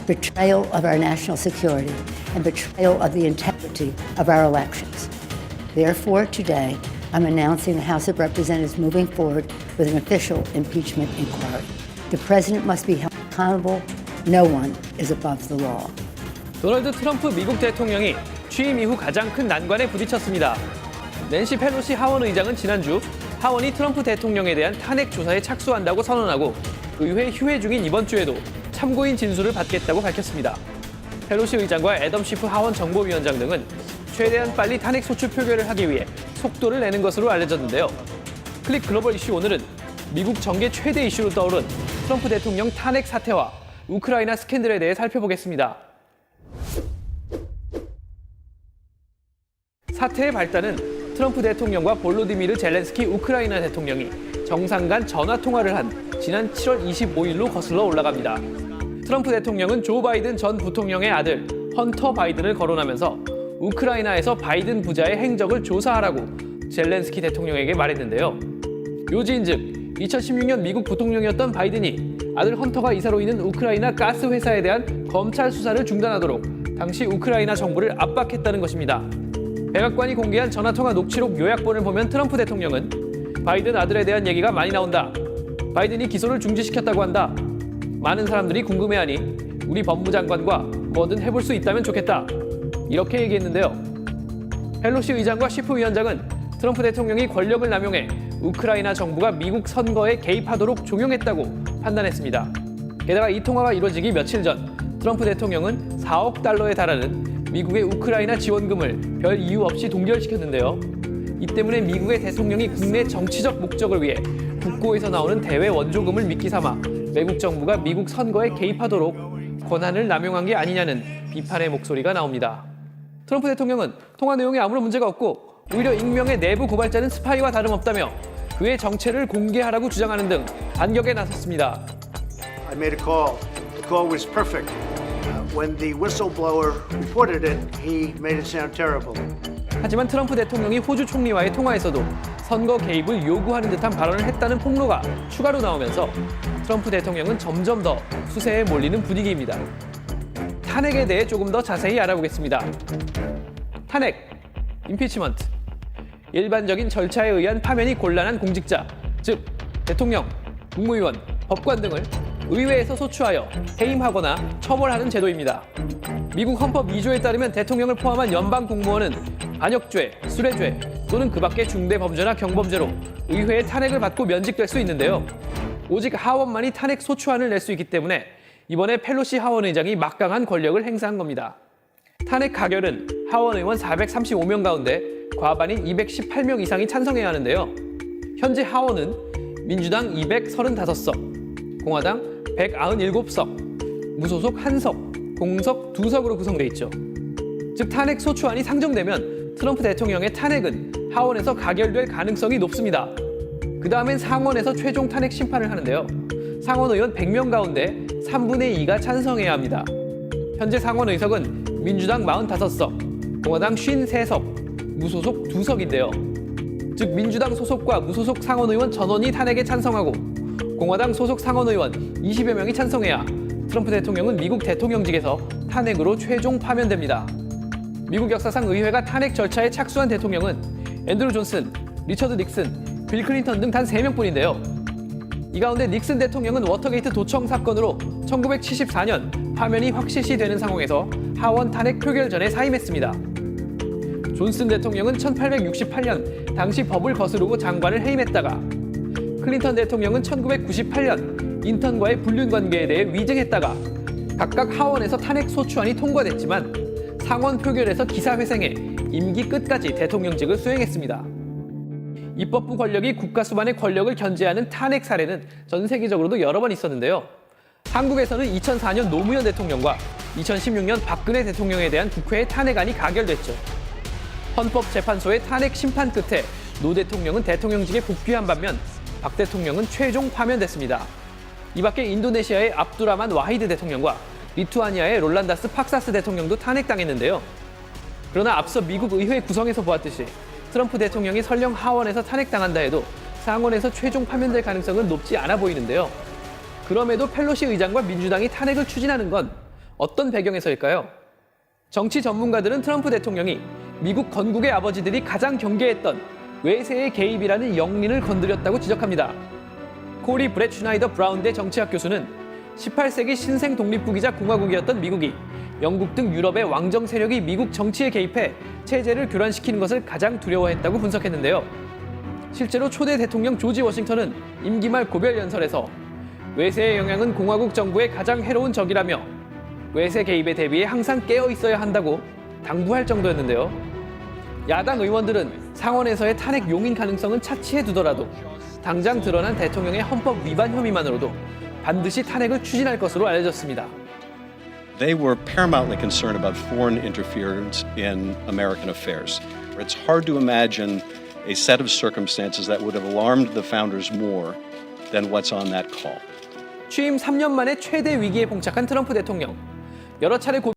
betrayal of our national security, and betrayal of the integrity of our elections. Therefore, today, I'm announcing the House of Representatives moving forward with an official impeachment inquiry. The president must be held accountable. No one is above the law. 도널드 트럼프 미국 대통령이 취임 이후 가장 큰 난관에 부딪혔습니다. 낸시 펠로시 하원 의장은 지난주 하원이 트럼프 대통령에 대한 탄핵 조사에 착수한다고 선언하고 의회 휴회 중인 이번 주에도 참고인 진술을 받겠다고 밝혔습니다. 펠로시 의장과 애덤 시프 하원 정보위원장 등은 최대한 빨리 탄핵 소추 표결을 하기 위해 속도를 내는 것으로 알려졌는데요. 클릭 글로벌 이슈 오늘은 미국 정계 최대 이슈로 떠오른 트럼프 대통령 탄핵 사태와 우크라이나 스캔들에 대해 살펴보겠습니다. 사태의 발단은 트럼프 대통령과 볼로디미르 젤렌스키 우크라이나 대통령이 정상 간 전화 통화를 한 지난 7월 25일로 거슬러 올라갑니다. 트럼프 대통령은 조 바이든 전 부통령의 아들 헌터 바이든을 거론하면서 우크라이나에서 바이든 부자의 행적을 조사하라고 젤렌스키 대통령에게 말했는데요. 요지인즉 2016년 미국 부통령이었던 바이든이 아들 헌터가 이사로 있는 우크라이나 가스 회사에 대한 검찰 수사를 중단하도록 당시 우크라이나 정부를 압박했다는 것입니다. 백악관이 공개한 전화통화 녹취록 요약본을 보면 트럼프 대통령은 바이든 아들에 대한 얘기가 많이 나온다. 바이든이 기소를 중지시켰다고 한다. 많은 사람들이 궁금해하니 우리 법무장관과 뭐든 해볼 수 있다면 좋겠다. 이렇게 얘기했는데요. 펠로시 의장과 시프 위원장은 트럼프 대통령이 권력을 남용해 우크라이나 정부가 미국 선거에 개입하도록 종용했다고 판단했습니다. 게다가 이 통화가 이루어지기 며칠 전 트럼프 대통령은 4억 달러에 달하는 미국의 우크라이나 지원금을 별 이유 없이 동결시켰는데요. 이 때문에 미국의 대통령이 국내 정치적 목적을 위해 국고에서 나오는 대외 원조금을 미끼 삼아 외국 정부가 미국 선거에 개입하도록 권한을 남용한 게 아니냐는 비판의 목소리가 나옵니다. 트럼프 대통령은 통화 내용에 아무런 문제가 없고 오히려 익명의 내부 고발자는 스파이와 다름없다며 그의 정체를 공개하라고 주장하는 등 반격에 나섰습니다. I made a call. The call was perfect. When the whistleblower reported it, he made it sound terrible. 하지만 트럼프 대통령이 호주 총리와의 통화에서도 선거 개입을 요구하는 듯한 발언을 했다는 폭로가 추가로 나오면서 트럼프 대통령은 점점 더 수세에 몰리는 분위기입니다. 탄핵에 대해 조금 더 자세히 알아보겠습니다. 탄핵, 임피치먼트. 일반적인 절차에 의한 파면이 곤란한 공직자, 즉 대통령, 국무위원, 법관 등을 의회에서 소추하여 해임하거나 처벌하는 제도입니다. 미국 헌법 2조에 따르면 대통령을 포함한 연방 공무원은 반역죄, 수뢰죄 또는 그 밖의 중대 범죄나 경범죄로 의회의 탄핵을 받고 면직될 수 있는데요. 오직 하원만이 탄핵 소추안을 낼 수 있기 때문에 이번에 펠로시 하원 의장이 막강한 권력을 행사한 겁니다. 탄핵 가결은 하원 의원 435명 가운데 과반인 218명 이상이 찬성해야 하는데요. 현재 하원은 민주당 235석, 공화당 197석, 무소속 1석, 공석 2석으로 구성돼 있죠. 즉 탄핵 소추안이 상정되면 트럼프 대통령의 탄핵은 하원에서 가결될 가능성이 높습니다. 그 다음엔 상원에서 최종 탄핵 심판을 하는데요. 상원 의원 100명 가운데 3분의 2가 찬성해야 합니다. 현재 상원 의석은 민주당 45석, 공화당 53석, 무소속 2석인데요. 즉 민주당 소속과 무소속 상원 의원 전원이 탄핵에 찬성하고 공화당 소속 상원 의원 20여 명이 찬성해야 트럼프 대통령은 미국 대통령직에서 탄핵으로 최종 파면됩니다. 미국 역사상 의회가 탄핵 절차에 착수한 대통령은 앤드루 존슨, 리처드 닉슨, 빌 클린턴 등 단 3명뿐인데요. 이 가운데 닉슨 대통령은 워터게이트 도청 사건으로 1974년 파면이 확실시 되는 상황에서 하원 탄핵 표결 전에 사임했습니다. 존슨 대통령은 1868년 당시 법을 거스르고 장관을 해임했다가 클린턴 대통령은 1998년 인턴과의 불륜 관계에 대해 위증했다가 각각 하원에서 탄핵 소추안이 통과됐지만 상원 표결에서 기사회생해 임기 끝까지 대통령직을 수행했습니다. 입법부 권력이 국가 수반의 권력을 견제하는 탄핵 사례는 전 세계적으로도 여러 번 있었는데요. 한국에서는 2004년 노무현 대통령과 2016년 박근혜 대통령에 대한 국회의 탄핵안이 가결됐죠. 헌법재판소의 탄핵 심판 끝에 노 대통령은 대통령직에 복귀한 반면 박 대통령은 최종 파면됐습니다. 이 밖에 인도네시아의 압두라만 와히드 대통령과 리투아니아의 롤란다스 팍사스 대통령도 탄핵당했는데요. 그러나 앞서 미국 의회 구성에서 보았듯이 트럼프 대통령이 설령 하원에서 탄핵당한다 해도 상원에서 최종 파면될 가능성은 높지 않아 보이는데요. 그럼에도 펠로시 의장과 민주당이 탄핵을 추진하는 건 어떤 배경에서일까요? 정치 전문가들은 트럼프 대통령이 미국 건국의 아버지들이 가장 경계했던 외세의 개입이라는 영린을 건드렸다고 지적합니다. 코리 브렛 슈나이더 브라운대 정치학 교수는 18세기 신생 독립국이자 공화국이었던 미국이 영국 등 유럽의 왕정 세력이 미국 정치에 개입해 체제를 교란시키는 것을 가장 두려워했다고 분석했는데요. 실제로 초대 대통령 조지 워싱턴은 임기 말 고별 연설에서 외세의 영향은 공화국 정부의 가장 해로운 적이라며 외세 개입에 대비해 항상 깨어 있어야 한다고 당부할 정도였는데요. 야당 의원들은 상원에서의 탄핵 용인 가능성은 차치해 두더라도 당장 드러난 대통령의 헌법 위반 혐의만으로도 반드시 탄핵을 추진할 것으로 알려졌습니다. They were paramountly concerned about foreign interference in American affairs. It's hard to imagine a set of circumstances that would have alarmed the founders more than what's on that call. 취임 3년 만에 최대 위기에 봉착한 트럼프 대통령. 여러 차례